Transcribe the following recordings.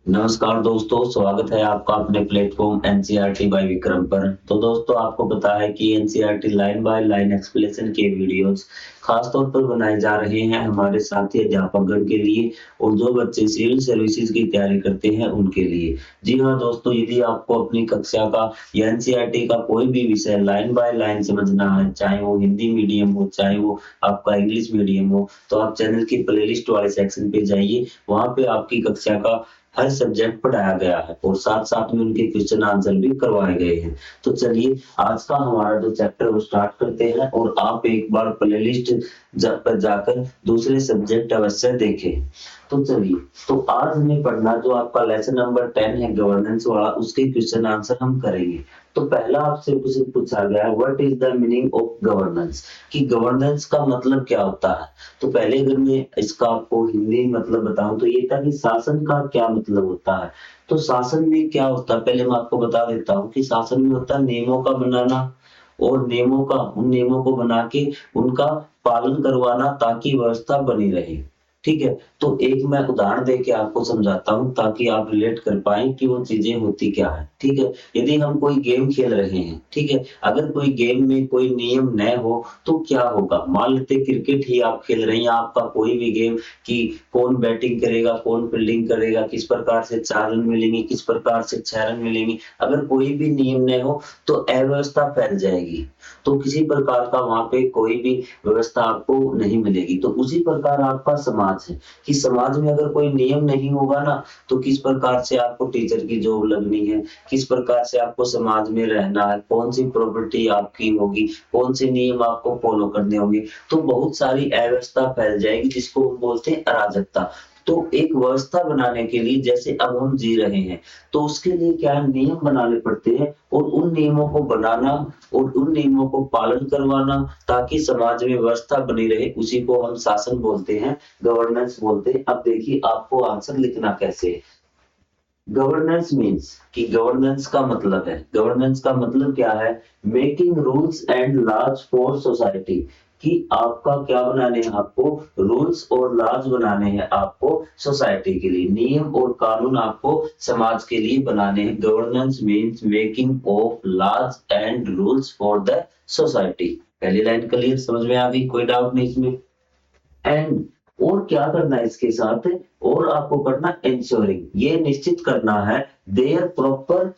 नमस्कार दोस्तों, स्वागत है आपका अपने प्लेटफॉर्म एनसीईआरटी बाय विक्रम पर। तो दोस्तों, आपको पता है कि NCERT line by line explanation के वीडियोस खास तौर पर बनाए जा रहे हैं हमारे साथी अध्यापकगण के लिए और जो बच्चे सिविल सर्विसेज की तैयारी करते हैं उनके लिए। जी हाँ दोस्तों, यदि आपको अपनी कक्षा का या एनसीईआरटी का कोई भी विषय लाइन बाय लाइन समझना है, चाहे वो हिंदी मीडियम हो, चाहे वो आपका इंग्लिश मीडियम हो, तो आप चैनल की प्लेलिस्ट वाले सेक्शन पे जाइए। वहाँ पे आपकी कक्षा का हर सब्जेक्ट पढ़ाया गया है और साथ-साथ में उनके क्वेश्चन आंसर भी करवाए गए हैं। तो चलिए, आज का हमारा जो चैप्टर है वो स्टार्ट करते हैं और आप एक बार प्लेलिस्ट पर जाकर दूसरे सब्जेक्ट अवश्य देखें। तो चलिए, तो आज हमें पढ़ना जो आपका लेसन नंबर 10 है गवर्नेंस वाला, उसके क्वेश्चन आंसर हम करेंगे। तो पहला आपसे क्वेश्चन पूछा गया है, what is the meaning of governance, कि गवर्नेंस का मतलब क्या होता है। तो पहले अगर मैं इसका आपको हिंदी मतलब बताऊं तो ये था कि शासन का क्या मतलब होता है। तो शासन में क्या होता है, पहले मैं आपको बता देता हूँ कि शासन में होता है नियमों का बनाना और उन नियमों को बना के उनका पालन करवाना ताकि व्यवस्था बनी रहे। ठीक है, तो एक मैं उदाहरण दे के आपको समझाता हूँ ताकि आप रिलेट कर पाए कि वो चीजें होती क्या है। ठीक है, यदि हम कोई गेम खेल रहे हैं, ठीक है, अगर कोई गेम में कोई नियम न हो तो क्या होगा। मान लेते क्रिकेट ही आप खेल रहे हैं या आपका कोई भी गेम, कि कौन बैटिंग करेगा, कौन फील्डिंग करेगा, किस प्रकार से 4 रन मिलेंगे, किस प्रकार से 6 रन मिलेंगे, अगर कोई भी नियम न हो तो अव्यवस्था फैल जाएगी। तो किसी प्रकार का वहां पे कोई भी व्यवस्था आपको नहीं मिलेगी। तो उसी प्रकार आपका समाज है कि समाज में अगर कोई नियम नहीं होगा ना, तो किस प्रकार से आपको टीचर की जॉब लगनी है, किस प्रकार से आपको समाज में रहना है, कौन सी प्रॉपर्टी आपकी होगी, कौन से नियम आपको फॉलो करने होंगे। तो बहुत सारी अव्यवस्था फैल जाएगी जिसको हम बोलते हैं अराजकता। तो एक व्यवस्था बनाने के लिए, जैसे अब हम जी रहे हैं, तो उसके लिए क्या है, नियम बनाने पड़ते हैं और उन नियमों को बनाना और उन नियमों को पालन करवाना ताकि समाज में व्यवस्था बनी रहे, उसी को हम शासन बोलते हैं, गवर्नेंस बोलते हैं। अब देखिए आपको आंसर लिखना कैसे है। गवर्नेंस मीन्स, कि गवर्नेंस का मतलब है, गवर्नेंस का मतलब क्या है, making rules and laws for society, कि आपका क्या बनाने हैं, आपको रूल्स और लॉज बनाने हैं आपको सोसाइटी के लिए, नियम और कानून आपको समाज के लिए बनाने हैं। Governance means making of laws and rules for the society. पहली लाइन क्लियर, समझ में आ गई, कोई डाउट नहीं इसमें। एंड और क्या करना है इसके साथ, और आपको करना इंश्योरिंग, ये निश्चित करना है देयर प्रॉपर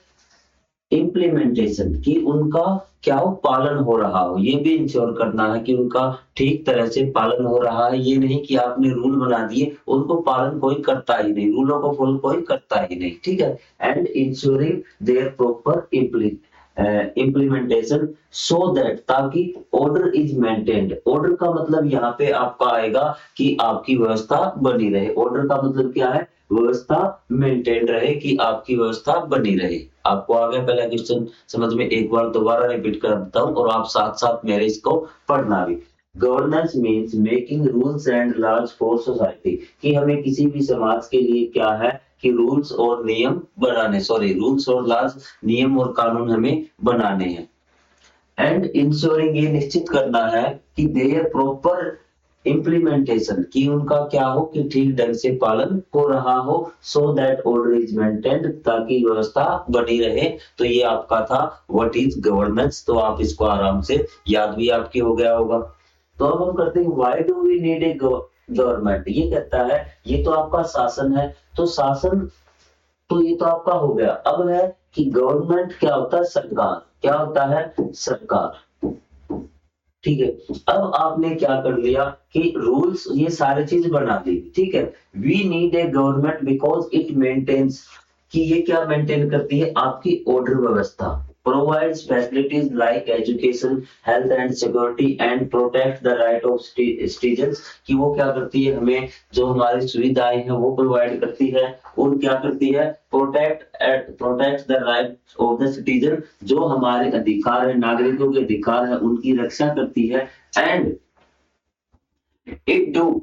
इम्प्लीमेंटेशन, कि उनका क्या हो, पालन हो रहा हो। ये भी इंश्योर करना है कि उनका ठीक तरह से पालन हो रहा है। ये नहीं कि आपने रूल बना दिए, उनको पालन कोई करता ही नहीं, रूलों को फॉलो कोई करता ही नहीं। ठीक है, and ensuring there proper implementation so that, ताकि ऑर्डर इज मेंटेन्ड। ऑर्डर का मतलब यहाँ पे आपका आएगा कि आपकी व्यवस्था बनी रहे। ऑर्डर का मतलब क्या है, व्यवस्था मेंटेन रहे, कि आपकी व्यवस्था बनी रहे। आपको आ गया पहला क्वेश्चन समझ में, एक बार दोबारा रिपीट कर देता हूँ और आप साथ साथ मेरे इसको पढ़ना भी। Governance means making rules and laws for society, कि हमें किसी भी समाज के लिए क्या है कि रूल्स और नियम बनाने, सॉरी, रूल्स और लॉज, नियम और कानून हमें बनाने हैं। एंड इंश्योरिंग, ये निश्चित करना है कि देयर प्रॉपर इम्प्लीमेंटेशन, कि उनका क्या हो, कि ठीक ढंग से पालन हो रहा हो। So that order is maintained, ताकि व्यवस्था बनी रहे। तो ये आपका था व्हाट इज गवर्नेंस। तो आप इसको आराम से याद भी आपके हो गया होगा। तो अब हम करते हैं, why do we need a government. ये कहता है, ये तो आपका शासन है, तो शासन तो ये तो आपका हो गया। अब है कि गवर्नमेंट क्या होता है, सरकार। क्या होता है, सरकार। ठीक है, अब आपने क्या कर लिया कि रूल्स ये सारी चीज बना दी। ठीक है, we need a government because it maintains, कि ये क्या मेंटेन करती है, आपकी ऑर्डर व्यवस्था, provides facilities like education, health and security and protect the right of citizens, कि वो क्या करती है, हमें जो हमारी सुविधाएं हैं वो प्रोवाइड करती है। और क्या करती है, protect the right of the citizen, जो हमारे अधिकार है, नागरिकों के अधिकार है, उनकी रक्षा करती है। एंड इट डू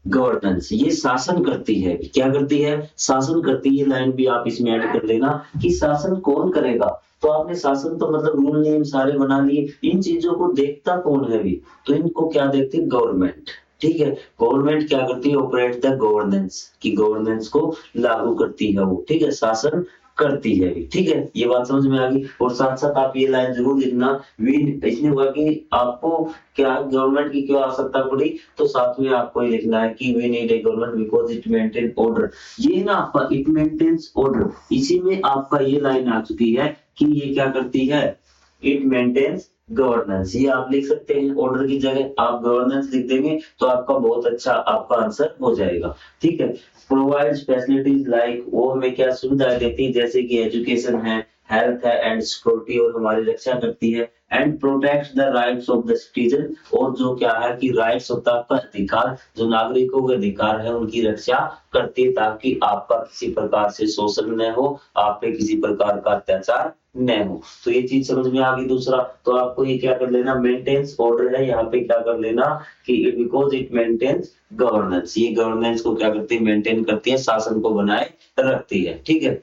गवर्नेंस, ये शासन करती है। क्या करती है, शासन करती है। लाइन भी आप इसमें ऐड कर लेना कि शासन कौन करेगा। तो आपने शासन तो मतलब रूल नियम सारे बना लिए, इन चीजों को देखता कौन है भी, तो इनको क्या देखते हैं, गवर्नमेंट। ठीक है। गवर्नमेंट क्या करती है, ऑपरेट द गवर्नेंस, की गवर्नेंस को लागू करती है वो, ठीक है, शासन करती है भी, ठीक है। ये बात समझ में आ गई। और साथ साथ आप ये लाइन जरूर लिखना, वी, इसलिए हुआ कि आपको क्या गवर्नमेंट की क्यों आवश्यकता पड़ी, तो साथ में आपको ये लिखना है कि we need a government because it maintain order. ये ना आपका इट मेंटेन्स ऑर्डर, इसी में आपका ये लाइन आ चुकी है कि ये क्या करती है, इट मेंटेन्स गवर्नेंस। ये आप लिख सकते हैं, ऑर्डर की जगह आप गवर्नेंस लिख देंगे तो आपका बहुत अच्छा आपका आंसर हो जाएगा, ठीक है। प्रोवाइड्स फैसिलिटीज लाइक, वो हमें क्या सुविधाएं देती है, जैसे कि एजुकेशन है, हेल्थ है एंड सिक्योरिटी, और हमारी रक्षा करती है। And protect the rights of the citizen, और जो क्या है कि राइट्स होता है आपका अधिकार, जो नागरिकों के अधिकार है उनकी रक्षा करती है, ताकि आपका किसी प्रकार से शोषण न हो, आप पे किसी प्रकार का अत्याचार न हो। तो ये चीज समझ में आ गई। दूसरा तो आपको ये क्या कर लेना, मेंटेन्स ऑर्डर है, यहाँ पे क्या कर लेना कि बिकॉज इट मेंटेन्स गवर्नेंस, ये गवर्नेंस को क्या करती है, मेंटेन करती है, शासन को बनाए रखती है, ठीक है।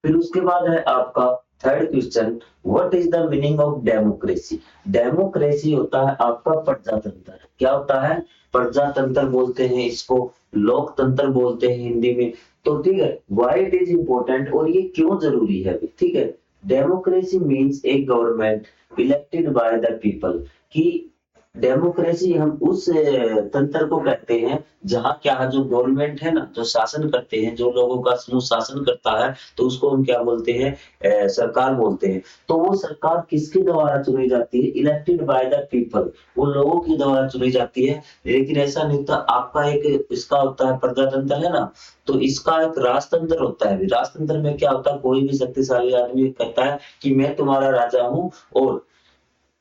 फिर उसके बाद है आपका third question, what is the meaning of democracy. Democracy होता है आपका प्रजातंत्र। क्या होता है, प्रजातंत्र बोलते हैं इसको, लोकतंत्र बोलते हैं हिंदी में। तो ठीक है, व्हाई इट इज इंपॉर्टेंट, और ये क्यों जरूरी है, ठीक है। Democracy means A government elected by the people, की डेमोक्रेसी हम उस तंत्र को कहते हैं जहाँ क्या जो गवर्नमेंट है ना, जो शासन करते हैं, जो लोगों का समूह शासन करता है, तो उसको हम क्या बोलते हैं, सरकार बोलते हैं। तो वो सरकार किसके द्वारा चुनी जाती है, इलेक्टेड बाय द पीपल, वो लोगों के द्वारा चुनी जाती है। लेकिन ऐसा नहीं होता, आपका एक इसका होता है प्रजातंत्र है ना, तो इसका एक राजतंत्र होता है। राजतंत्र में क्या होता है, कोई भी शक्तिशाली आदमी कहता है कि मैं तुम्हारा राजा हूँ और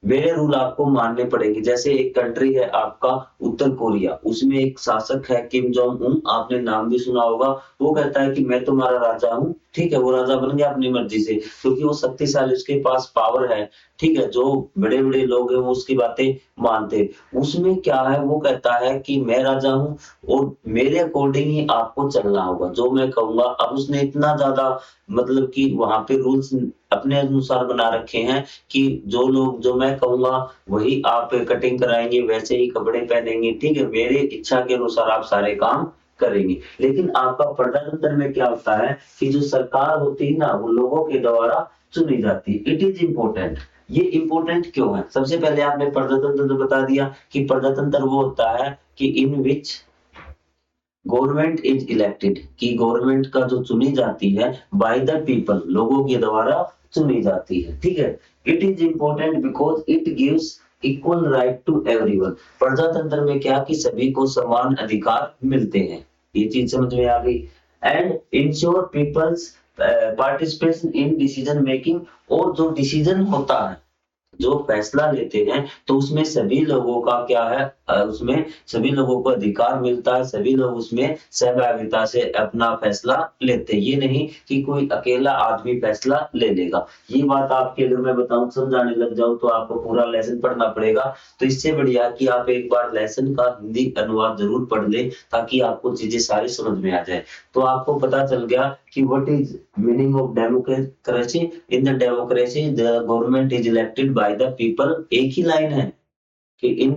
मेरे रूल आपको मानने पड़ेंगे। जैसे एक कंट्री है आपका उत्तर कोरिया, उसमें एक शासक है किम जोंग उन, आपने नाम भी सुना होगा। वो कहता है कि मैं तुम्हारा राजा हूँ, ठीक है, वो राजा बन गया अपनी मर्जी से, क्योंकि वो शक्तिशाली, उसके पास पावर है, ठीक है। जो बड़े बड़े लोग हैं वो उसकी बातें मानते। उसमें क्या है, वो कहता है कि मैं राजा हूँ और मेरे अकॉर्डिंग ही आपको चलना होगा, जो मैं कहूंगा। अब उसने इतना ज्यादा मतलब कि वहां पे रूल्स अपने अनुसार बना रखे हैं कि जो लोग, जो मैं कहूंगा वही आप कटिंग कराएंगे, वैसे ही कपड़े पहनेंगे, ठीक है, मेरे इच्छा के अनुसार आप सारे काम करेंगे। लेकिन आपका प्रजातंत्र में क्या होता है कि जो सरकार होती है ना, वो लोगों के द्वारा चुनी जाती है। It is important. ये इम्पोर्टेंट क्यों है, सबसे पहले आपने प्रजातंत्र तो बता दिया कि प्रजातंत्र वो होता है कि इन विच गवर्नमेंट इज इलेक्टेड, की गवर्नमेंट का जो चुनी जाती है बाय द पीपल, लोगों के द्वारा चुनी जाती है, ठीक है। It is important because it gives equal right to everyone. प्रजातंत्र में क्या कि सभी को समान अधिकार मिलते हैं, ये चीज समझ में आ गई। And ensure peoples participation in decision making, और जो डिसीजन होता है, जो फैसला लेते हैं, तो उसमें सभी लोगों का क्या है, उसमें सभी लोगों को अधिकार मिलता है, सभी लोग उसमें सहभागिता से अपना फैसला लेते हैं। ये नहीं कि कोई अकेला आदमी फैसला ले लेगा। ये बात आपकी अगर मैं बताऊं, समझाने लग जाऊं तो आपको पूरा लेसन पढ़ना पड़ेगा। तो इससे बढ़िया कि आप एक बार लेसन का हिंदी अनुवाद जरूर पढ़ लें, ताकि आपको चीजें सारी समझ में आ जाए। तो आपको पता चल गया कि what is meaning of democracy. In the democracy the government is elected by the people, एक ही लाइन है कि in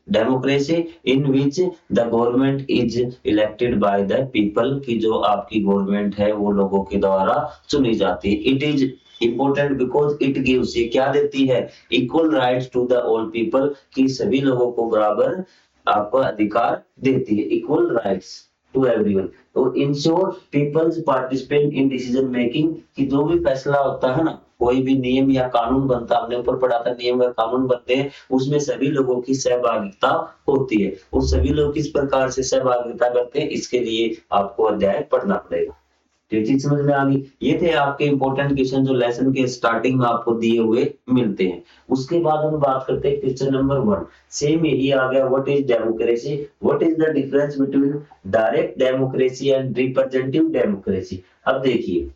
democracy in which the government is elected by the people, की जो आपकी गवर्नमेंट है वो लोगों के द्वारा चुनी जाती है। It is important because it gives, ये क्या देती है, equal rights to the all people, की सभी लोगों को बराबर आपका अधिकार देती है, इक्वल राइट्स टू एवरीवन। तो ensure peoples participate in decision making, कि जो भी फैसला होता है ना, कोई भी नियम या कानून बनता, हमने ऊपर पढ़ा था नियम या कानून बनते हैं, उसमें सभी लोगों की सहभागिता होती है। और सभी लोग किस प्रकार से सहभागिता करते हैं, इसके लिए आपको अध्याय पढ़ना पड़ेगा। ये चीज समझ में आ गई। ये थे आपके इंपॉर्टेंट क्वेश्चन जो लेसन के स्टार्टिंग में आपको दिए हुए मिलते हैं। उसके बाद हम बात करते हैं क्वेश्चन नंबर 1, सेम यही आ गया, what is democracy, what is the difference between direct democracy and representative democracy. अब देखिए,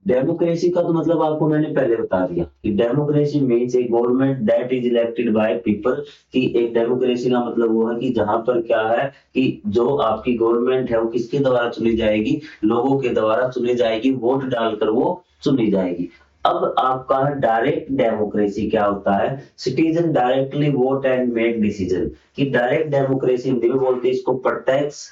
डेमोक्रेसी का तो मतलब आपको मैंने पहले बता दिया कि democracy means A government that is elected by people, कि एक डेमोक्रेसी का मतलब वो है कि जहां पर क्या है कि जो आपकी गवर्नमेंट है वो किसके द्वारा चुनी जाएगी, लोगों के द्वारा चुनी जाएगी, वोट डालकर वो चुनी जाएगी। अब आपका डायरेक्ट डेमोक्रेसी क्या होता है? Citizen directly vote and make decision. कि डायरेक्ट डेमोक्रेसी हिंदी में बोलते हैं इसको प्रत्यक्ष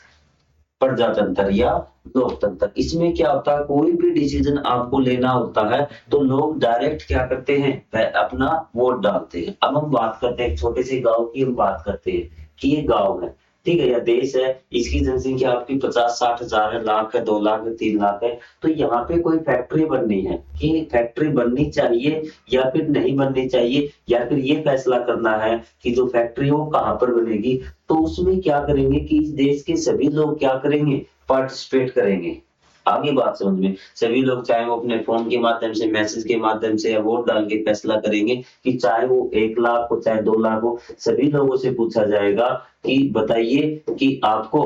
प्रजातंत्र या लोकतंत्र। इसमें क्या होता है, कोई भी डिसीजन आपको लेना होता है तो लोग डायरेक्ट क्या करते हैं, वह अपना वोट डालते हैं। अब हम बात करते हैं एक छोटे से गांव की, हम बात करते हैं कि ये गांव है, ठीक है, या देश है, इसकी जनसंख्या आपकी 50-60 हजार है, लाख है, 2 लाख है, 3 लाख है। तो यहाँ पे कोई फैक्ट्री बननी है कि फैक्ट्री बननी चाहिए या फिर नहीं बननी चाहिए, या फिर ये फैसला करना है कि जो फैक्ट्री हो कहाँ पर बनेगी। तो उसमें क्या करेंगे कि इस देश के सभी लोग क्या करेंगे, पार्टिसिपेट करेंगे। आगे बात समझ में, सभी लोग चाहे वो अपने फोन के माध्यम से, मैसेज के माध्यम से या वोट डाल के फैसला करेंगे कि चाहे वो 1 लाख हो चाहे 2 लाख हो, सभी लोगों से पूछा जाएगा कि बताइए कि आपको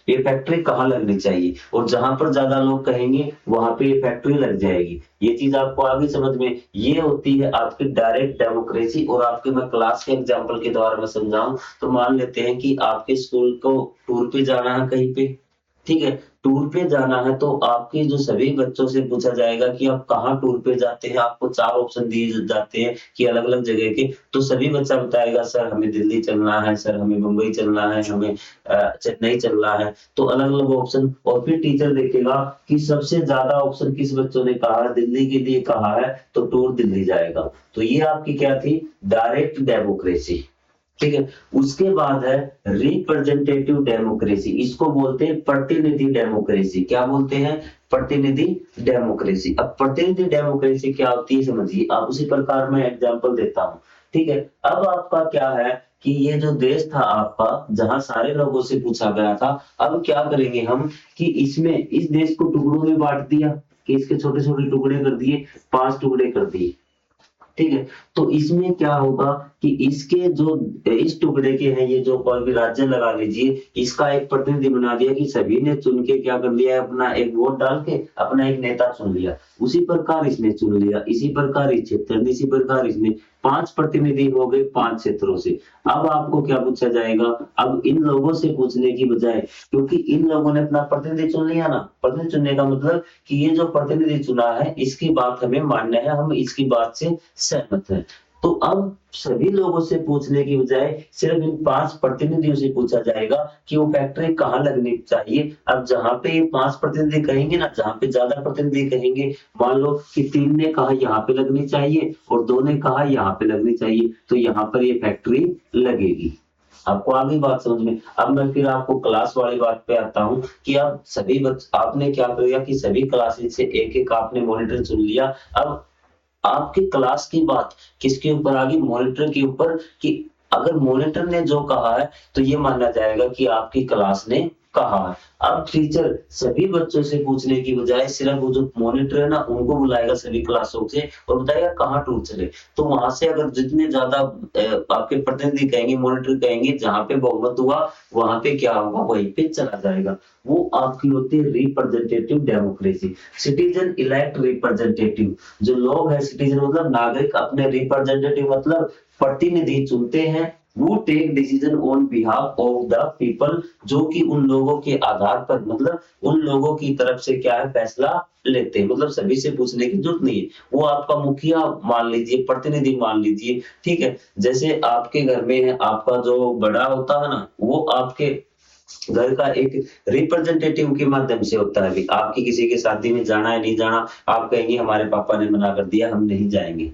ये फैक्ट्री कहाँ लगनी चाहिए, और जहां पर ज्यादा लोग कहेंगे वहां पे ये फैक्ट्री लग जाएगी। ये चीज आपको आगे समझ में, ये होती है आपकी डायरेक्ट डेमोक्रेसी। और आपके मैं क्लास के एग्जांपल के द्वारा में समझाऊं तो मान लेते हैं कि आपके स्कूल को टूर पे जाना है कहीं पे, ठीक है, टूर पे जाना है तो आपके जो सभी बच्चों से पूछा जाएगा कि आप कहाँ टूर पे जाते हैं। आपको 4 ऑप्शन दिए जाते हैं कि अलग-अलग जगह के, तो सभी बच्चा बताएगा सर हमें दिल्ली चलना है, सर हमें मुंबई चलना है, हमें चेन्नई चलना है। तो अलग-अलग ऑप्शन, और फिर टीचर देखेगा कि सबसे ज्यादा ऑप्शन किस बच्चों ने कहा है, दिल्ली के लिए कहा है, तो टूर दिल्ली जाएगा। तो ये आपकी क्या थी, डायरेक्ट डेमोक्रेसी, ठीक है। उसके बाद है रिप्रेजेंटेटिव डेमोक्रेसी, इसको बोलते हैं प्रतिनिधि डेमोक्रेसी। क्या बोलते हैं, प्रतिनिधि डेमोक्रेसी। अब प्रतिनिधि डेमोक्रेसी क्या होती है समझिए, आप उसी प्रकार मैं एग्जांपल देता हूं, ठीक है। अब आपका क्या है कि ये जो देश था आपका, जहां सारे लोगों से पूछा गया था, अब क्या करेंगे हम कि इसमें इस देश को टुकड़ों में बांट दिया, कि इसके छोटे छोटे टुकड़े कर दिए, 5 टुकड़े कर दिए, ठीक है। तो इसमें क्या होगा कि इसके जो इस टुकड़े के हैं, ये जो कोई भी राज्य लगा लीजिए, इसका एक प्रतिनिधि बना दिया कि सभी ने चुन के क्या कर लिया है, अपना एक वोट डाल के अपना एक नेता चुन लिया। उसी प्रकार इसने चुन लिया, इसी प्रकार इस क्षेत्र ने, इसी प्रकार इसने 5 प्रतिनिधि हो गए 5 क्षेत्रों से। अब आपको क्या पूछा जाएगा, अब इन लोगों से पूछने की बजाय, क्योंकि इन लोगों ने अपना प्रतिनिधि चुन लिया ना, प्रतिनिधि चुनने का मतलब कि ये जो प्रतिनिधि चुना है इसकी बात हमें मान्य है, हम इसकी बात से सहमत हैं। तो अब सभी लोगों से पूछने की बजाय सिर्फ इन 5 प्रतिनिधियों से पूछा जाएगा कि वो फैक्ट्री कहाँ लगनी चाहिए। अब जहां पे ये 5 प्रतिनिधि कहेंगे ना, जहां पे ज्यादा प्रतिनिधि कहेंगे, मान लो कि 3 ने कहा यहाँ पे लगनी चाहिए और 2 ने कहा यहाँ पे लगनी चाहिए, तो यहाँ पर ये फैक्ट्री लगेगी। आपको आ गई बात समझ में। अब मैं फिर आपको क्लास वाली बात पे आता हूँ कि आप सभी आपने क्या किया कि सभी क्लासेस से एक एक आपने मॉनिटर चुन लिया। अब आपकी क्लास की बात किसके ऊपर आ गई, मॉनिटर के ऊपर। कि अगर मॉनिटर ने जो कहा है तो ये माना जाएगा कि आपकी क्लास ने कहा है। अब टीचर सभी बच्चों से पूछने की बजाय सिर्फ वो जो मॉनिटर है ना उनको बुलाएगा सभी क्लासों से और बताएगा कहाँ टूर चले। तो वहां से अगर जितने ज्यादा आपके प्रतिनिधि कहेंगे, मॉनिटर कहेंगे, जहां पे बहुमत हुआ वहां पे क्या होगा, वहीं पे चला जाएगा। वो आपकी होती है representative democracy. Citizen elect representative, जो लोग हैं, सिटीजन मतलब नागरिक, अपने रिप्रेजेंटेटिव मतलब प्रतिनिधि चुनते हैं। वो take decision on behalf of the people, जो कि उन लोगों के आधार पर, मतलब उन लोगों की तरफ से क्या है, फैसला लेते हैं। मतलब सभी से पूछने की जरूरत नहीं है, वो आपका मुखिया मान लीजिए, प्रतिनिधि मान लीजिए, ठीक है। जैसे आपके घर में है, आपका जो बड़ा होता है ना, वो आपके घर का एक रिप्रेजेंटेटिव के माध्यम से होता है। अभी आपकी किसी की शादी में जाना है, नहीं जाना, आप कहेंगे हमारे पापा ने मना कर दिया, हम नहीं जाएंगे।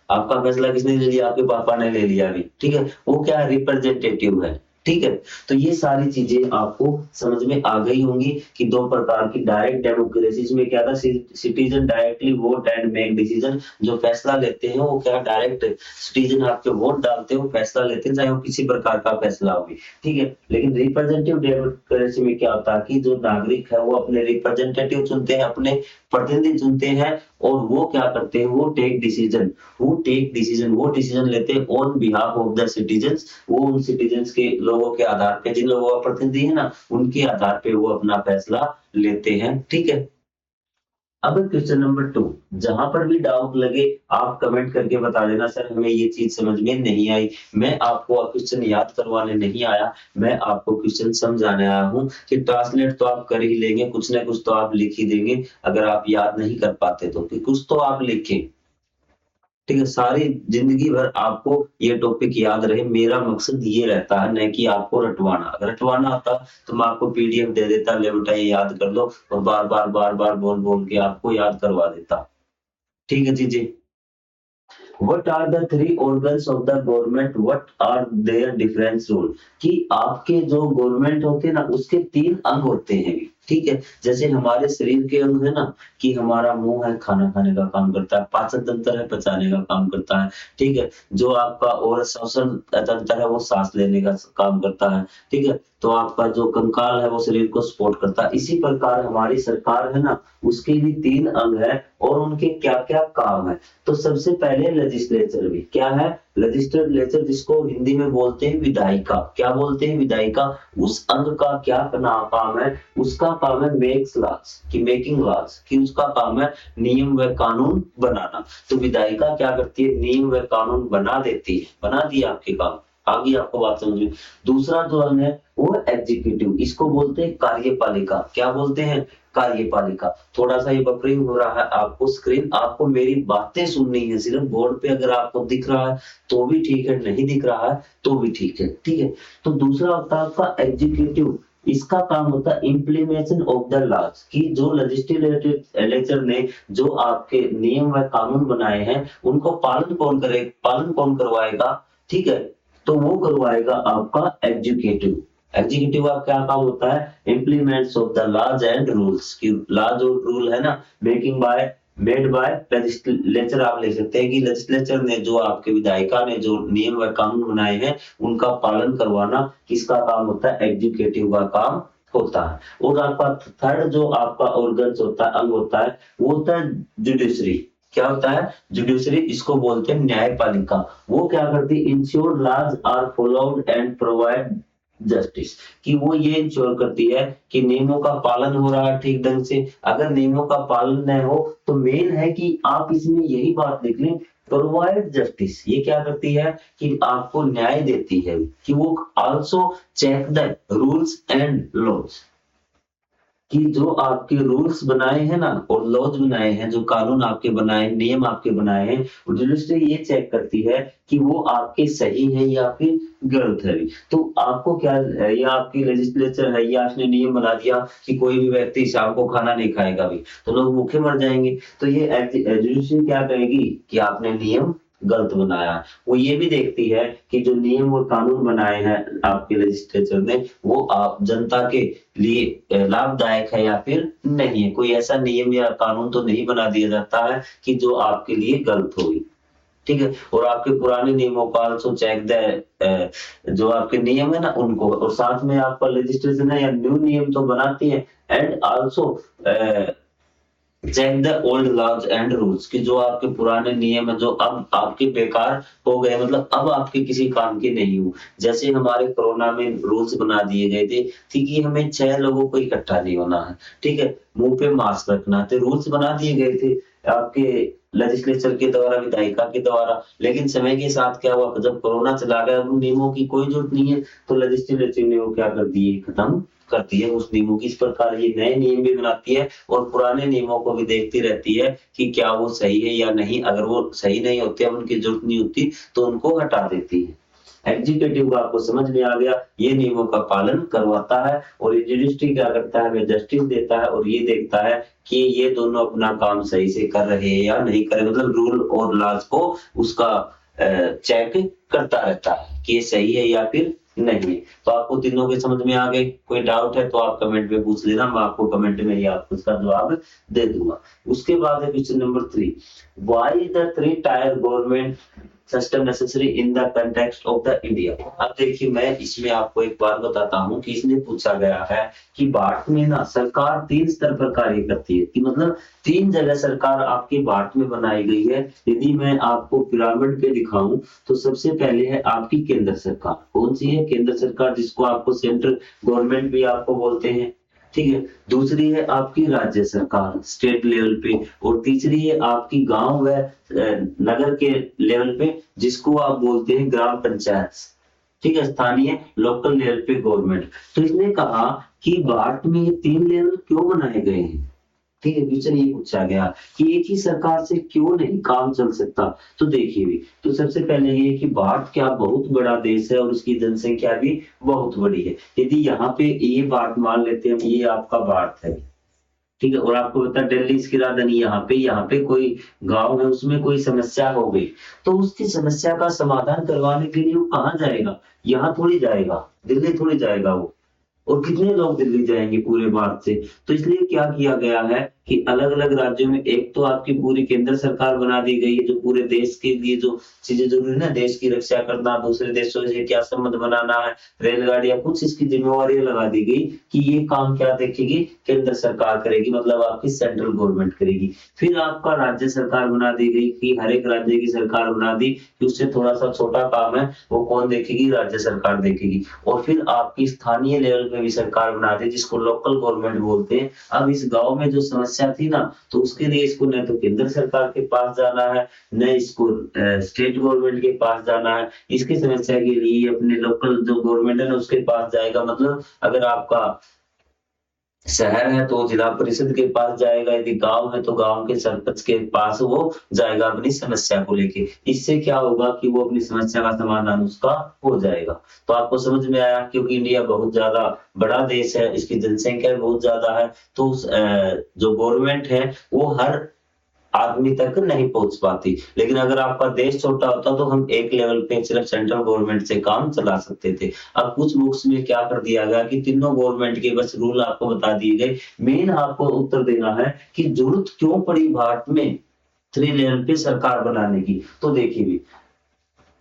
आपका फैसला किसने ले लिया, आपके पापा ने ले लिया अभी, ठीक है। वो क्या है, रिप्रेजेंटेटिव है, ठीक है। तो ये सारी चीजें आपको समझ में आ गई होंगी कि 2 प्रकार की डायरेक्ट डेमोक्रेसी में क्या था, citizen directly vote and make decision, जो फैसला लेते हैं वो क्या डायरेक्ट सिटीजन आपके वोट डालते हैं, वो फैसला लेते हैं, चाहे वो किसी प्रकार का फैसला हो, ठीक है। लेकिन रिप्रेजेंटेटिव डेमोक्रेसी में क्या होता है कि जो नागरिक है वो अपने रिप्रेजेंटेटिव चुनते हैं, अपने प्रतिनिधि चुनते हैं, और वो क्या करते हैं, वो टेक डिसीजन, वो डिसीजन लेते हैं on behalf of the citizens. वो उन सिटीजंस के, लोगों के आधार पे, जिन लोगों का प्रतिनिधि है ना, उनके आधार पे वो अपना फैसला लेते हैं, ठीक है। अब क्वेश्चन नंबर 2, जहां पर भी डाउट लगे आप कमेंट करके बता देना सर हमें ये चीज समझ में नहीं आई। मैं आपको क्वेश्चन याद करवाने नहीं आया, मैं आपको क्वेश्चन समझाने आया हूँ कि ट्रांसलेट तो आप कर ही लेंगे, कुछ ना कुछ तो आप लिख ही देंगे, अगर आप याद नहीं कर पाते तो कि कुछ तो आप लिखें। ठीक है, सारी जिंदगी भर आपको ये टॉपिक याद रहे, मेरा मकसद ये रहता है, न कि आपको रटवाना। अगर रटवाना आता तो मैं आपको पीडीएफ दे देता, ले बेटा ये याद कर लो, और बार बार बोल के आपको याद करवा देता। ठीक है जी। What are the three organs of the government? What are their different role? कि आपके जो गवर्नमेंट होते हैं ना उसके 3 अंग होते हैं। ठीक है, जैसे हमारे शरीर के अंग है ना, कि हमारा मुंह है खाना खाने का काम करता है, पाचन तंत्र है पचाने का काम करता है, ठीक है, जो आपका और श्वसन तंत्र है वो सांस लेने का काम करता है, ठीक है, तो आपका जो कंकाल है वो शरीर को सपोर्ट करता है। इसी प्रकार हमारी सरकार है ना, उसके भी 3 अंग है और उनके क्या क्या काम है। तो सबसे पहले लेजिस्लेचर भी क्या है, लेजिस्लेचर जिसको हिंदी में बोलते हैं विधायिका। क्या बोलते हैं, विधायिका। उस अंग का क्या काम है, उसका काम है मेक्स लॉज, की मेकिंग लॉज, कि उसका काम है नियम व कानून बनाना। तो विधायिका क्या करती है, नियम व कानून बना देती है, बना दिया आपके काम, आगे आपको बात समझ में। दूसरा जो अंग है वो एग्जीक्यूटिव, इसको बोलते हैं कार्यपालिका। क्या बोलते हैं, कार्यपालिका। थोड़ा सा ये बफरिंग हो रहा है आपको स्क्रीन, आपको मेरी बातें सुननी है सिर्फ, बोर्ड पे अगर आपको दिख रहा है तो भी ठीक है, नहीं दिख रहा है तो भी ठीक है, ठीक है। तो दूसरा होता है आपका एग्जीक्यूटिव, इसका काम होता है इम्प्लीमेशन ऑफ द लॉज, कि जो लेजिस्लेचर ने जो आपके नियम व कानून बनाए हैं उनको पालन कौन करवाएगा, ठीक है, तो वो करवाएगा आपका एग्जीक्यूटिव। एग्जीक्यूटिव का क्या काम होता है, implements of the laws and rules, की लॉज और रूल है ना, मेड बाय लेजिस्लेचर। आप ले सकते हैं कि लेजिस्लेचर ने, जो आपके विधायिका ने जो नियम व कानून बनाए हैं उनका पालन करवाना किसका काम होता है, एग्जीक्यूटिव का काम होता है। और आपका थर्ड जो आपका ऑर्गन्स होता है, अंग होता है, वो होता है जुडिशरी। क्या होता है, जुडिशरी, इसको बोलते हैं न्यायपालिका। वो क्या करती है, ensure laws are followed and provide justice, कि वो ये इंश्योर करती है कि नियमों का पालन हो रहा है ठीक ढंग से। अगर नियमों का पालन न हो तो मेन है कि आप इसमें यही बात लिख लें, प्रोवाइड जस्टिस। ये क्या करती है कि आपको न्याय देती है, कि वो also check the rules and laws, कि जो आपके रूल्स बनाए हैं ना और लॉज बनाए हैं, जो कानून आपके बनाए, नियम आपके बनाए हैं, जुडिशरी ये चेक करती है कि वो आपके सही है या फिर गलत है। तो आपको क्या है, या आपकी लेजिस्लेचर है, या उसने नियम बना दिया कि कोई भी व्यक्ति शाम को खाना नहीं खाएगा भी, तो लोग भूखे मर जाएंगे। तो ये जुडिशरी क्या कहेगी कि आपने नियम गलत बनाया है। वो ये भी देखती है कि जो नियम और कानून बनाए हैं आपके लेजिस्लेचर ने, वो आप जनता के लिए लाभदायक है या फिर नहीं है। कोई ऐसा नियम या कानून तो नहीं बना दिया जाता है कि जो आपके लिए गलत होगी, ठीक है। और आपके पुराने नियमों का आल्सो चेक द, जो आपके नियम है ना उनको, और साथ में आपका लेजिस्लेशन है या न्यू नियम तो बनाती है, and also check the old laws and rules, कि जो आपके पुराने नियम है जो अब आपके बेकार हो गए, मतलब अब आपके किसी काम के नहीं हो। जैसे हमारे कोरोना में रूल्स बना दिए गए थे, ठीक है, हमें 6 लोगों को इकट्ठा नहीं होना है, ठीक है, मुंह पे मास्क रखना थे, रूल्स बना दिए गए थे आपके लेजिस्लेचर के द्वारा, विधायिका के द्वारा। लेकिन समय के साथ क्या हुआ, जब कोरोना चला गया, उन नियमों की कोई जरूरत नहीं है, तो लेजिस्लेचर ने वो क्या कर दिए, खत्म करती है उस नियमों की। इस प्रकार ये नए नियम भी बनाती है और पुराने नियमों को भी देखती रहती है कि क्या वो सही है या नहीं। अगर वो सही नहीं होते, उनकी जरूरत नहीं होती, तो उनको हटा देती है। एग्जीक्यूटिव को आपको समझ में आ गया, ये नियमों का पालन करवाता है। और ये जुडिशरी क्या करता है, वह जस्टिस देता है और ये देखता है कि ये दोनों अपना काम सही से कर रहे हैं या नहीं कर रहे, मतलब रूल और लॉज को उसका चेक करता रहता है कि ये सही है या फिर नहीं। तो आपको तीनों के समझ में आ गए। कोई डाउट है तो आप कमेंट में पूछ लेना, मैं आपको कमेंट में ही आपको उसका जवाब दे दूंगा। उसके बाद है question number 3, why is the 3 tyre government system necessary in the context of the India. अब देखिए, मैं इसमें आपको एक बात बताता हूँ कि इसमें पूछा गया है कि भारत में ना सरकार 3 स्तर पर कार्य करती है, कि मतलब 3 जगह सरकार आपके भारत में बनाई गई है। यदि मैं आपको पिरामिड पे दिखाऊं तो सबसे पहले है आपकी केंद्र सरकार। कौन सी है, केंद्र सरकार, जिसको आपको सेंट्रल गवर्नमेंट भी आपको बोलते हैं, ठीक है। दूसरी है आपकी राज्य सरकार स्टेट लेवल पे, और तीसरी है आपकी गांव व नगर के लेवल पे, जिसको आप बोलते हैं ग्राम पंचायत। ठीक है, स्थानीय लोकल लेवल पे गवर्नमेंट। तो इसने कहा कि भारत में ये 3 लेवल क्यों बनाए गए हैं। ठीक है, क्वेश्चन ये पूछा गया कि एक ही सरकार से क्यों नहीं काम चल सकता। तो देखिए भी, तो सबसे पहले ये कि भारत क्या बहुत बड़ा देश है और उसकी जनसंख्या भी बहुत बड़ी है। यदि यहाँ पे ये बात मान लेते हैं, ये आपका भारत है, ठीक है, और आपको पता है दिल्ली इसकी राजधानी यहाँ पे कोई गांव है, उसमें कोई समस्या हो गई, तो उसकी समस्या का समाधान करवाने के लिए वो कहाँ जाएगा, यहाँ थोड़ी जाएगा, दिल्ली थोड़ी जाएगा वो। और कितने लोग दिल्ली जाएंगे पूरे भारत से। तो इसलिए क्या किया गया है कि अलग अलग राज्यों में एक तो आपकी पूरी केंद्र सरकार बना दी गई है, जो पूरे देश के लिए जो चीजें जरूरी है ना, देश की रक्षा करना, दूसरे देशों से क्या संबंध बनाना है, रेलगाड़ियां, कुछ इसकी जिम्मेवारी लगा दी गई कि ये काम क्या देखेगी, केंद्र सरकार करेगी, मतलब आपकी सेंट्रल गवर्नमेंट करेगी। फिर आपका राज्य सरकार बना दी गई कि हर एक राज्य की सरकार बना दी कि उससे थोड़ा सा छोटा काम है वो कौन देखेगी, राज्य सरकार देखेगी। और फिर आपकी स्थानीय लेवल पे भी सरकार बना दी, जिसको लोकल गवर्नमेंट बोलते हैं। अब इस गांव में जो समस्या थी ना, तो उसके लिए इसको न तो केंद्र सरकार के पास जाना है, न इसको स्टेट गवर्नमेंट के पास जाना है। इसकी समस्या के लिए अपने लोकल जो गवर्नमेंट है ना उसके पास जाएगा। मतलब अगर आपका शहर है तो जिला परिषद के पास जाएगा, यदि गांव है तो गांव के सरपंच के पास वो जाएगा अपनी समस्या को लेके। इससे क्या होगा कि वो अपनी समस्या का समाधान उसका हो जाएगा। तो आपको समझ में आया, क्योंकि इंडिया बहुत ज्यादा बड़ा देश है, इसकी जनसंख्या बहुत ज्यादा है, तो जो गवर्नमेंट है वो हर आदमी तक नहीं पहुंच पाती। लेकिन अगर आपका देश छोटा होता तो हम एक लेवल पे सिर्फ सेंट्रल गवर्नमेंट से काम चला सकते थे। अब कुछ बुक्स में क्या कर दिया गया कि तीनों गवर्नमेंट के बस रूल आपको बता दिए गए। मेन आपको उत्तर देना है कि जरूरत क्यों पड़ी भारत में 3 लेवल पे सरकार बनाने की। तो देखिए,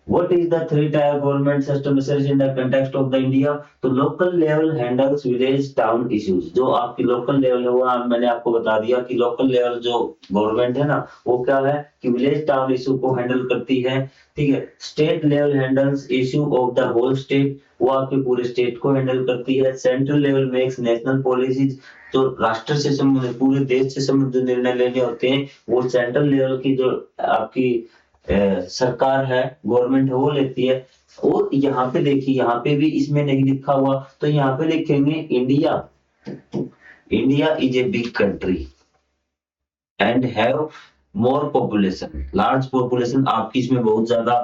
what is the three tier government system research in the context of the India? तो local level handles village town issues। जो आपकी local level है वो मैंने आपको बता दिया कि local level जो government है ना वो क्या है कि village town issue को handle करती है। ठीक है, state level handles issue of the whole state, वो आपके पूरे state को handle करती है। central level makes national policies, जो राष्ट्र से संबंधित पूरे देश से संबंधित निर्णय लेने होते हैं वो सेंट्रल लेवल की जो आपकी सरकार है, गवर्नमेंट है, वो लेती है। और यहाँ पे देखिए, यहाँ पे भी इसमें नहीं लिखा हुआ, तो यहाँ पे लिखेंगे India, India is a big country and have more population, large population. आपकी इसमें बहुत ज्यादा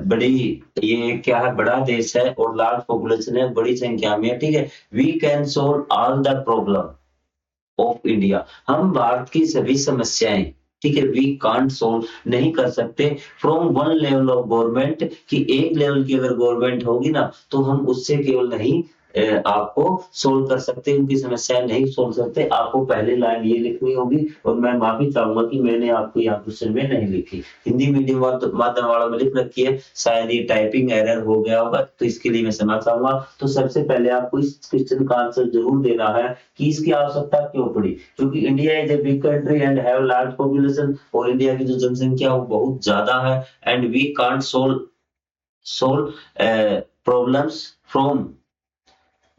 बड़ी, ये क्या है, बड़ा देश है और लार्ज पॉपुलेशन है, बड़ी संख्या में है। ठीक है, we can solve all the problem of India, हम भारत की सभी समस्याएं, ठीक है, वी कांट सोल्व, नहीं कर सकते from one level of government, कि एक लेवल की अगर गवर्नमेंट होगी ना तो हम उससे केवल नहीं आपको सोल्व कर सकते, उनकी समस्याएं नहीं सोल्व सकते। आपको पहले लाइन ये लिखनी होगी, और मैं माफी चाहूंगा कि मैंने आपको यहाँ क्वेश्चन में नहीं लिखी, हिंदी मीडियम माध्यम वालों में लिख रखी है, शायद ये टाइपिंग एरर हो गया होगा, तो इसके लिए मैं क्षमा चाहूंगा। तो सबसे पहले आपको इस क्वेश्चन का आंसर जरूर देना है कि इसकी आवश्यकता क्यों पड़ी, क्योंकि India is a big country and have large population, और इंडिया की जो जनसंख्या है वो बहुत ज्यादा है, and we can't solve solve problems from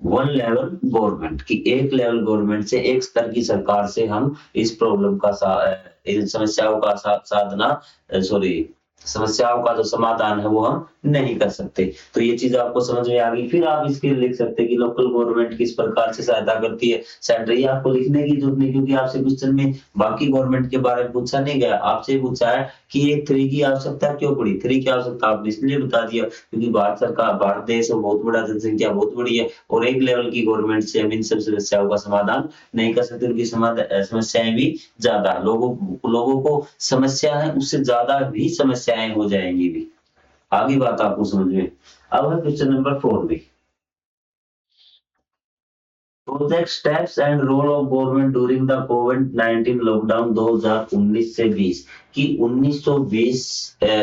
one level government, की एक लेवल गवर्नमेंट से, एक स्तर की सरकार से हम इस प्रॉब्लम का इन समस्याओं का साधना, सॉरी, समस्याओं का जो समाधान है वो हम नहीं कर सकते। तो ये चीज आपको समझ में आ गई। फिर आप इसके लिख सकते हैं कि लोकल गवर्नमेंट किस प्रकार से सहायता करती है सेंटर, ये आपको लिखने की जरूरत नहीं, क्योंकि आपसे क्वेश्चन में बाकी गवर्नमेंट के बारे में पूछा नहीं गया, आपसे पूछा है कि ये 3 की आवश्यकता क्यों पड़ी। 3 की आवश्यकता आपने इसलिए बता दिया क्योंकि भारत सरकार, भारत देश है, बहुत बड़ा, जनसंख्या बहुत बड़ी है, और एक लेवल की गवर्नमेंट से हम इन सब समस्याओं का समाधान नहीं कर सकते, उनकी समस्याएं भी ज्यादा, लोगों को समस्या है उससे ज्यादा भी समस्याएं हो जाएंगी भी। आगे बात आपको समझ में। अब है क्वेश्चन नंबर 4 में, project steps and role of government during the कोविड-19 लॉकडाउन 2019 से 20, कि 1920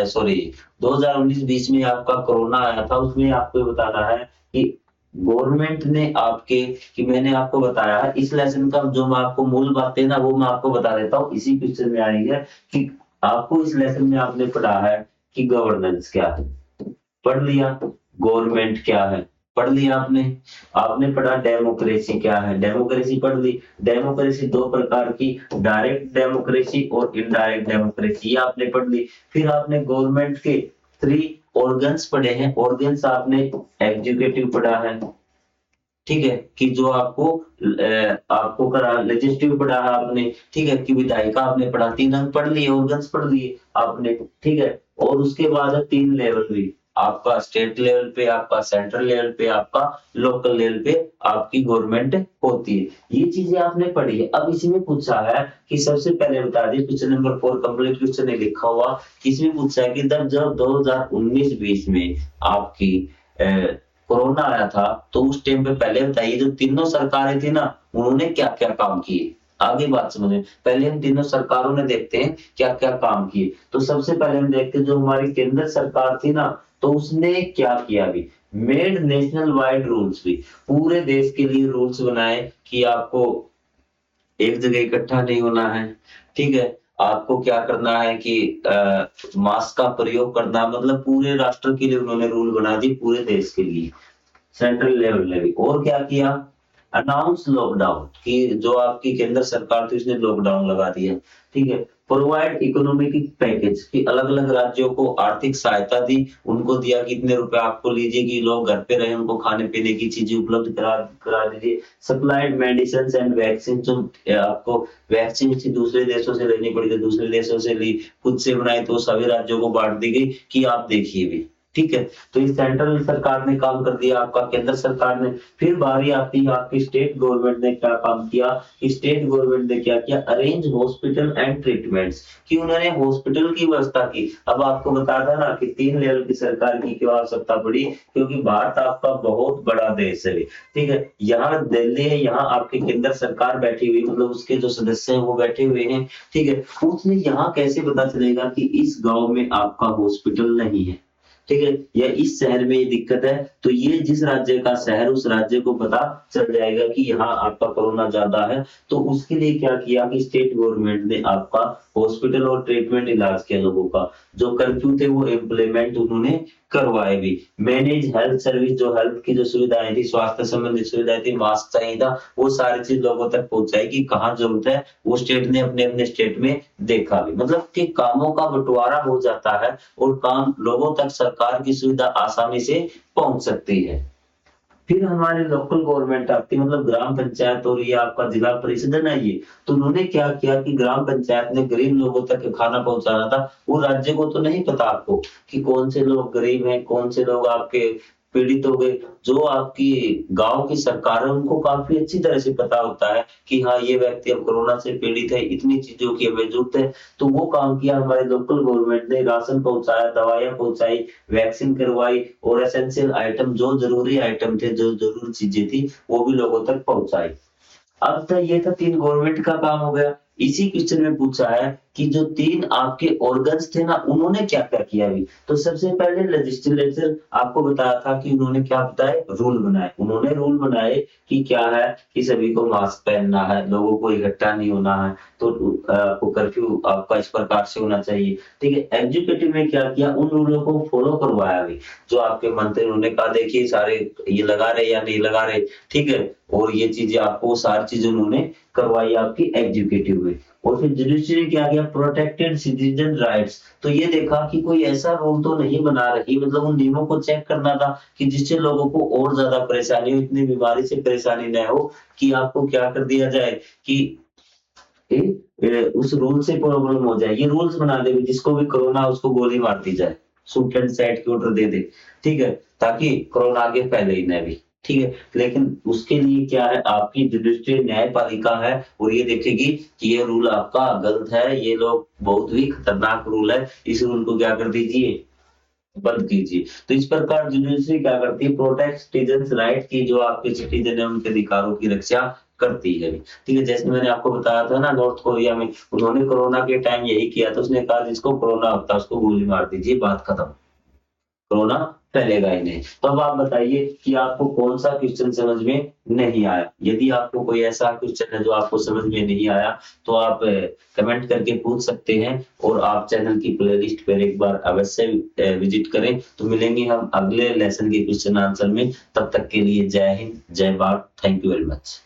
सॉरी 2019-20 में आपका कोरोना आया था, उसमें आपको बताना है कि गवर्नमेंट ने आपके, कि मैंने आपको बताया है इस लेसन का जो मैं आपको मूल बातें ना वो मैं आपको बता देता हूँ, इसी क्वेश्चन में आई है कि आपको इस लेसन में आपने पढ़ा है कि गवर्नेंस क्या है, पढ़ लिया, गवर्नमेंट क्या है, पढ़ लिया आपने। आपने पढ़ा डेमोक्रेसी क्या है, डेमोक्रेसी पढ़ ली। डेमोक्रेसी दो प्रकार की, डायरेक्ट डेमोक्रेसी और इनडायरेक्ट डेमोक्रेसी, ये आपने पढ़ ली। फिर आपने गवर्नमेंट के 3 ऑर्गन्स पढ़े हैं। ऑर्गन्स आपने एग्जीक्यूटिव पढ़ा है, ठीक है, कि जो आपको करा लेजिस्लेटिव पढ़ा है आपने, ठीक है, कि विधायिका आपने पढ़ा। 3 अंक पढ़ लिए, ऑर्गन्स पढ़ लिए आपने, ठीक है। और उसके बाद है 3 लेवल हुई, आपका स्टेट लेवल पे, आपका सेंट्रल लेवल पे, आपका लोकल लेवल पे आपकी गवर्नमेंट होती है। ये चीजें आपने पढ़ी है। अब इसमें पूछा है कि सबसे पहले बता दिए, क्वेश्चन नंबर 4 कंप्लीट क्वेश्चन है लिखा हुआ। इसमें पूछा है कि जब 2019-20 में आपकी कोरोना आया था, तो उस टाइम पे पहले बताइए जो तीनों सरकारें थी ना, उन्होंने क्या क्या काम किए। आगे बात समझे, पहले हम तीनों सरकारों ने देखते हैं क्या क्या काम किए। तो सबसे पहले हम देखते हैं जो हमारी केंद्र सरकार थी ना, तो उसने क्या किया भी, मेड नेशनल वाइड रूल्स भी, पूरे देश के लिए रूल्स बनाए कि आपको एक जगह इकट्ठा नहीं होना है, ठीक है। आपको क्या करना है कि मास्क का प्रयोग करना, मतलब पूरे राष्ट्र के लिए उन्होंने रूल बना दिए, पूरे देश के लिए, सेंट्रल लेवल ने भी। और क्या किया, अनाउंस लॉकडाउन, कि जो आपकी केंद्र सरकार थी उसने लॉकडाउन लगा दिया, ठीक है। प्रोवाइड इकोनॉमिक पैकेज, कि अलग अलग राज्यों को आर्थिक सहायता दी, उनको दिया कि इतने रुपए आपको लीजिए कि लोग घर पे रहे, उनको खाने पीने की चीजें उपलब्ध करा करा दीजिए। सप्लाइड मेडिसिन एंड वैक्सीन, जो आपको वैक्सीन थी दूसरे देशों से लेनी पड़ी, तो दूसरे देशों से ली, खुद से बनाई, तो सभी राज्यों को बांट दी गई कि आप देखिए भी, ठीक है। तो ये सेंट्रल सरकार ने काम कर दिया, आपका केंद्र सरकार ने। फिर बारी आती है आपकी स्टेट गवर्नमेंट ने क्या काम किया, स्टेट गवर्नमेंट ने क्या किया, अरेंज हॉस्पिटल एंड ट्रीटमेंट्स, कि उन्होंने हॉस्पिटल की व्यवस्था की। अब आपको बताया था ना कि 3 लेवल की सरकार की क्यों आवश्यकता पड़ी, क्योंकि भारत आपका बहुत बड़ा देश है, ठीक है। यहाँ दिल्ली है, यहाँ आपकी केंद्र सरकार बैठी हुई, मतलब उसके जो सदस्य हैं वो बैठे हुए हैं, ठीक है। उसने यहाँ कैसे पता चलेगा कि इस गांव में आपका हॉस्पिटल नहीं है, ठीक है, या इस शहर में ये दिक्कत है, तो ये जिस राज्य का शहर, उस राज्य को पता चल जाएगा कि यहाँ आपका कोरोना ज्यादा है। तो उसके लिए क्या किया कि स्टेट गवर्नमेंट ने आपका हॉस्पिटल और ट्रीटमेंट इलाज किया लोगों का। जो कर्फ्यू थे वो इम्प्लीमेंट उन्होंने करवाए भी। मैनेज हेल्थ सर्विस, जो हेल्थ की जो सुविधाएं थी, स्वास्थ्य संबंधित सुविधाएं थी, मास्क चाहिए था, वो सारी चीज लोगों तक पहुंचाई कि कहाँ जरूरत है, वो स्टेट ने अपने अपने स्टेट में देखा भी, मतलब कि कामों का बंटवारा हो जाता है और काम लोगों तक सरकार की सुविधा आसानी से पहुंच सकती है। फिर हमारी लोकल गवर्नमेंट आती है, मतलब ग्राम पंचायत, और ये आपका जिला परिषद है ना ये। तो उन्होंने क्या किया कि ग्राम पंचायत ने गरीब लोगों तक खाना पहुंचाना था। वो राज्य को तो नहीं पता आपको कि कौन से लोग गरीब हैं, कौन से लोग आपके पीड़ित हो गए। जो आपकी गांव की सरकार है उनको काफी अच्छी तरह से पता होता है कि हाँ ये व्यक्ति अब कोरोना से पीड़ित है, इतनी चीजों की हमें जरूरत है। तो वो काम किया हमारे लोकल गवर्नमेंट ने, राशन पहुंचाया, दवाइयां पहुंचाई, वैक्सीन करवाई, और एसेंशियल आइटम, जो जरूरी आइटम थे, जो जरूरी चीजें थी, वो भी लोगों तक पहुंचाई। अब तो ये था 3 गवर्नमेंट का काम हो गया। इसी क्वेश्चन में पूछा है कि जो 3 आपके ऑर्गन्स थे ना, उन्होंने क्या क्या किया अभी। तो सबसे पहले लेजिस्लेचर, आपको बताया था कि उन्होंने क्या बताए, रूल बनाए। उन्होंने रूल बनाए कि क्या है कि सभी को मास्क पहनना है, लोगों को इकट्ठा नहीं होना है, तो आपको कर्फ्यू आपका इस प्रकार से होना चाहिए, ठीक है। एग्जीक्यूटिव ने क्या किया, उन रूलों को फॉलो करवाया भी। जो आपके मंत्री, उन्होंने कहा देखिए सारे ये लगा रहे या नहीं लगा रहे, ठीक है। और ये चीजें आपको सारी चीजें उन्होंने करवाई आपकी एग्जीक्यूटिव में। और फिर जुडिशरी ने क्या किया, प्रोटेक्टेड सिटीजन राइट्स। तो ये देखा कि कोई ऐसा रूल तो नहीं बना रही, मतलब उन नियमों को चेक करना था कि जिससे लोगों को और ज्यादा परेशानी हो, इतनी बीमारी से परेशानी न हो, कि आपको क्या कर दिया जाए कि उस रूल से प्रॉब्लम हो जाए। ये रूल्स बना दे जिसको भी कोरोना उसको गोली मार दी जाए, शूट एंड साइड की ऑर्डर दे दे, ठीक है, ताकि कोरोना आगे फैले ही न भी, ठीक है। लेकिन उसके लिए क्या है, आपकी जुडिशरी न्यायपालिका है, और ये देखेगी कि ये रूल आपका गलत है, ये लोग बहुत ही खतरनाक रूल है, इस रूल को क्या कर दीजिए, बंद कीजिए। तो इस प्रकार जुडिशरी क्या करती है, प्रोटेक्ट सिटीजन राइट, की जो आपके सिटीजन है उनके अधिकारों की रक्षा करती है, ठीक है। जैसे मैंने आपको बताया था ना, नॉर्थ कोरिया में उन्होंने कोरोना के टाइम यही किया था, उसने कहा जिसको कोरोना होता है उसको गोली मार दीजिए, बात खत्म। कोरोना फैलेगा ही नहीं। तो अब आप बताइए कि आपको कौन सा क्वेश्चन समझ में नहीं आया। यदि आपको कोई ऐसा क्वेश्चन है जो आपको समझ में नहीं आया तो आप कमेंट करके पूछ सकते हैं और आप चैनल की प्लेलिस्ट पर एक बार अवश्य विजिट करें। तो मिलेंगे हम अगले लेसन के क्वेश्चन आंसर में। तब तक के लिए जय हिंद, जय Bharat. Thank you very much.